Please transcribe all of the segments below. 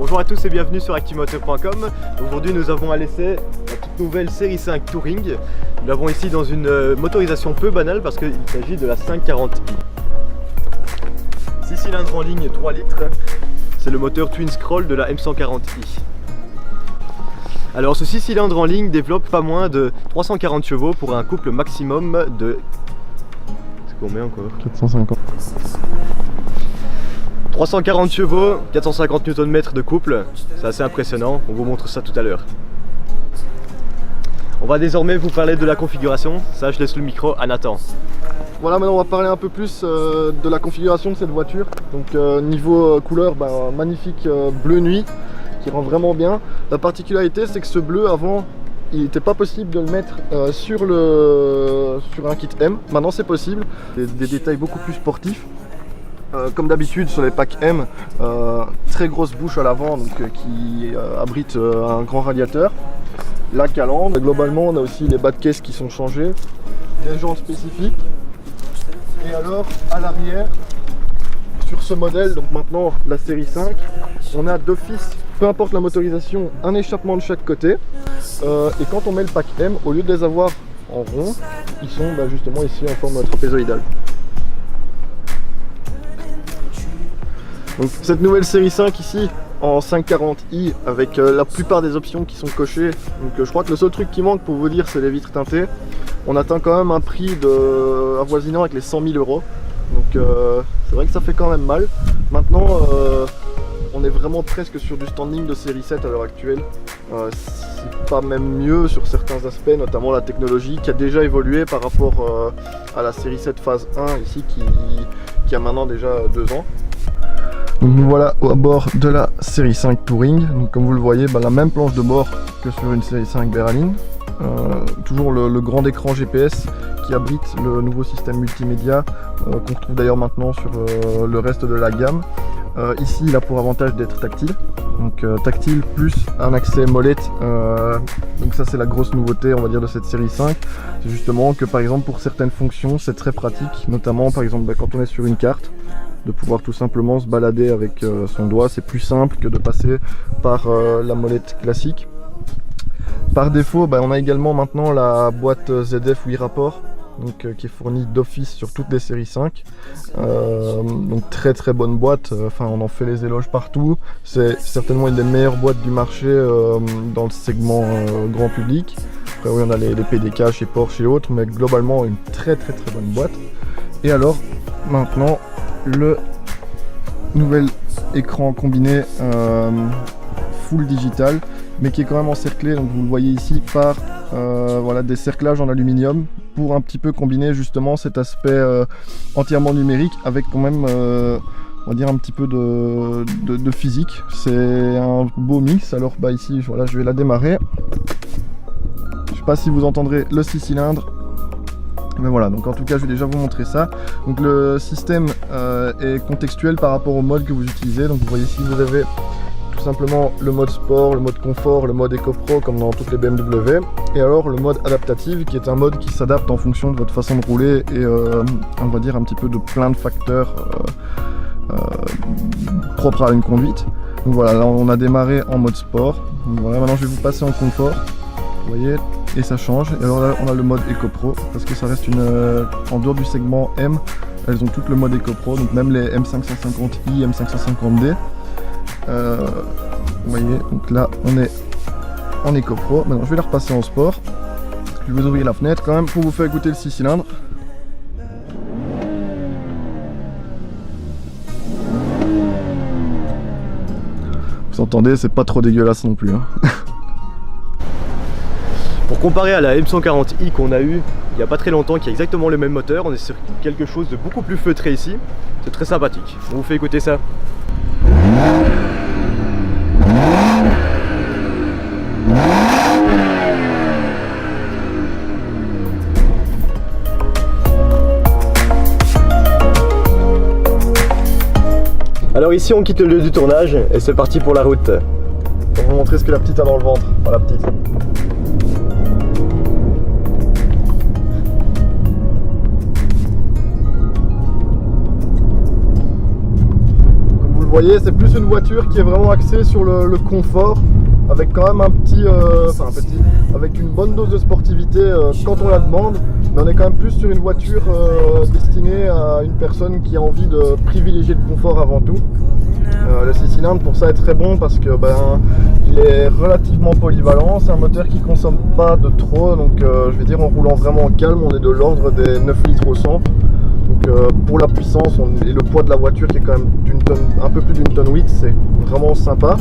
Bonjour à tous et bienvenue sur actimoteur.com. Aujourd'hui nous avons à l'essai la toute nouvelle série 5 Touring. Nous l'avons ici dans une motorisation peu banale parce qu'il s'agit de la 540i. 6 cylindres en ligne 3 litres. C'est le moteur Twin Scroll de la M140i. Alors ce 6 cylindres en ligne développe pas moins de 340 chevaux pour un couple maximum de... C'est combien encore? 450. 340 chevaux, 450 Nm de couple, c'est assez impressionnant, on vous montre ça tout à l'heure. On va désormais vous parler de la configuration, ça je laisse le micro à Nathan. Voilà, maintenant on va parler un peu plus de la configuration de cette voiture. Donc niveau couleur, magnifique bleu nuit qui rend vraiment bien. La particularité c'est que ce bleu avant, il n'était pas possible de le mettre sur un kit M. Maintenant c'est possible, des détails beaucoup plus sportifs. Comme d'habitude sur les packs M, très grosse bouche à l'avant qui abrite un grand radiateur. La calandre, globalement on a aussi les bas de caisse qui sont changés, des jantes spécifiques. Et alors à l'arrière, sur ce modèle, donc maintenant la série 5, on a d'office, peu importe la motorisation, un échappement de chaque côté. Et quand on met le pack M, au lieu de les avoir en rond, ils sont justement ici en forme trapézoïdale. Donc cette nouvelle série 5 ici en 540i avec la plupart des options qui sont cochées. Donc je crois que le seul truc qui manque pour vous dire c'est les vitres teintées. On atteint quand même un prix avoisinant avec les 100 000 €. Donc c'est vrai que ça fait quand même mal. Maintenant on est vraiment presque sur du standing de série 7 à l'heure actuelle. C'est pas même mieux sur certains aspects, notamment la technologie qui a déjà évolué par rapport à la série 7 phase 1 ici qui a maintenant déjà 2 ans. Donc nous voilà à bord de la série 5 Touring. Donc comme vous le voyez, la même planche de bord que sur une série 5 Berline. Toujours le grand écran GPS qui abrite le nouveau système multimédia qu'on retrouve d'ailleurs maintenant sur le reste de la gamme. Ici il a pour avantage d'être tactile. Donc tactile plus un accès molette. Donc ça c'est la grosse nouveauté on va dire de cette série 5. C'est justement que par exemple pour certaines fonctions c'est très pratique. Notamment par exemple quand on est sur une carte, de pouvoir tout simplement se balader avec son doigt, c'est plus simple que de passer par la molette classique. Par défaut, on a également maintenant la boîte ZF 8 rapports, qui est fournie d'office sur toutes les séries 5. Donc très très bonne boîte, on en fait les éloges partout. C'est certainement une des meilleures boîtes du marché dans le segment grand public. Après oui, on a les PDK chez Porsche et autres, mais globalement une très très très bonne boîte. Et alors maintenant le nouvel écran combiné full digital mais qui est quand même encerclé, donc vous le voyez ici par des cerclages en aluminium pour un petit peu combiner justement cet aspect entièrement numérique avec quand même on va dire un petit peu de physique. C'est un beau mix. Alors ici voilà, je vais la démarrer. Je sais pas si vous entendrez le 6 cylindres. Mais voilà, donc en tout cas je vais déjà vous montrer ça. Donc le système est contextuel par rapport au mode que vous utilisez. Donc vous voyez ici vous avez tout simplement le mode sport, le mode confort, le mode Eco Pro comme dans toutes les BMW. Et alors le mode adaptative qui est un mode qui s'adapte en fonction de votre façon de rouler et on va dire un petit peu de plein de facteurs propres à une conduite. Donc voilà, là on a démarré en mode sport. Donc voilà, maintenant je vais vous passer en confort. Vous voyez, et ça change. Et alors là on a le mode Eco Pro parce que ça reste en dehors du segment M, elles ont toutes le mode Eco Pro, donc même les M550i, M550D. Vous voyez, donc là on est en Eco Pro. Maintenant je vais la repasser en sport. Je vais vous ouvrir la fenêtre quand même pour vous faire écouter le 6 cylindres. Vous entendez, c'est pas trop dégueulasse non plus hein. Pour comparer à la M140i qu'on a eu il n'y a pas très longtemps, qui a exactement le même moteur, on est sur quelque chose de beaucoup plus feutré ici. C'est très sympathique. On vous fait écouter ça. Alors ici on quitte le lieu du tournage et c'est parti pour la route. Pour vous montrer ce que la petite a dans le ventre. Voilà la petite. voyez, c'est plus une voiture qui est vraiment axée sur le confort, avec quand même avec une bonne dose de sportivité quand on la demande, mais on est quand même plus sur une voiture destinée à une personne qui a envie de privilégier le confort avant tout. Le 6 cylindres pour ça est très bon parce que il est relativement polyvalent, c'est un moteur qui consomme pas de trop, donc je vais dire en roulant vraiment calme, on est de l'ordre des 9 litres au 100. Donc pour la puissance et le poids de la voiture qui est quand même un peu plus d'une tonne 8, c'est vraiment sympa.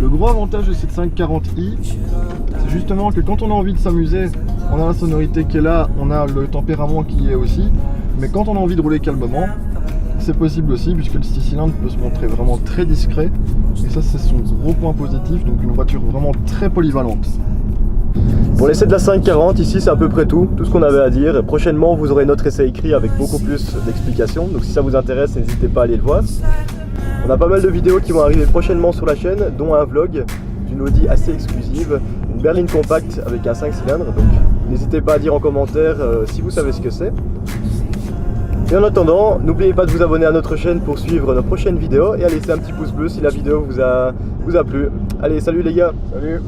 Le gros avantage de cette 540i, c'est justement que quand on a envie de s'amuser, on a la sonorité qui est là, on a le tempérament qui y est aussi, mais quand on a envie de rouler calmement, c'est possible aussi puisque le 6 cylindres peut se montrer vraiment très discret, et ça c'est son gros point positif, donc une voiture vraiment très polyvalente. Pour l'essai de la 540, ici c'est à peu près tout ce qu'on avait à dire. Prochainement vous aurez notre essai écrit avec beaucoup plus d'explications, donc si ça vous intéresse n'hésitez pas à aller le voir. On a pas mal de vidéos qui vont arriver prochainement sur la chaîne, dont un vlog d'une Audi assez exclusive, une berline compacte avec un 5 cylindres, donc n'hésitez pas à dire en commentaire si vous savez ce que c'est. Et en attendant, n'oubliez pas de vous abonner à notre chaîne pour suivre nos prochaines vidéos et à laisser un petit pouce bleu si la vidéo vous a plu. Allez, salut les gars! Salut!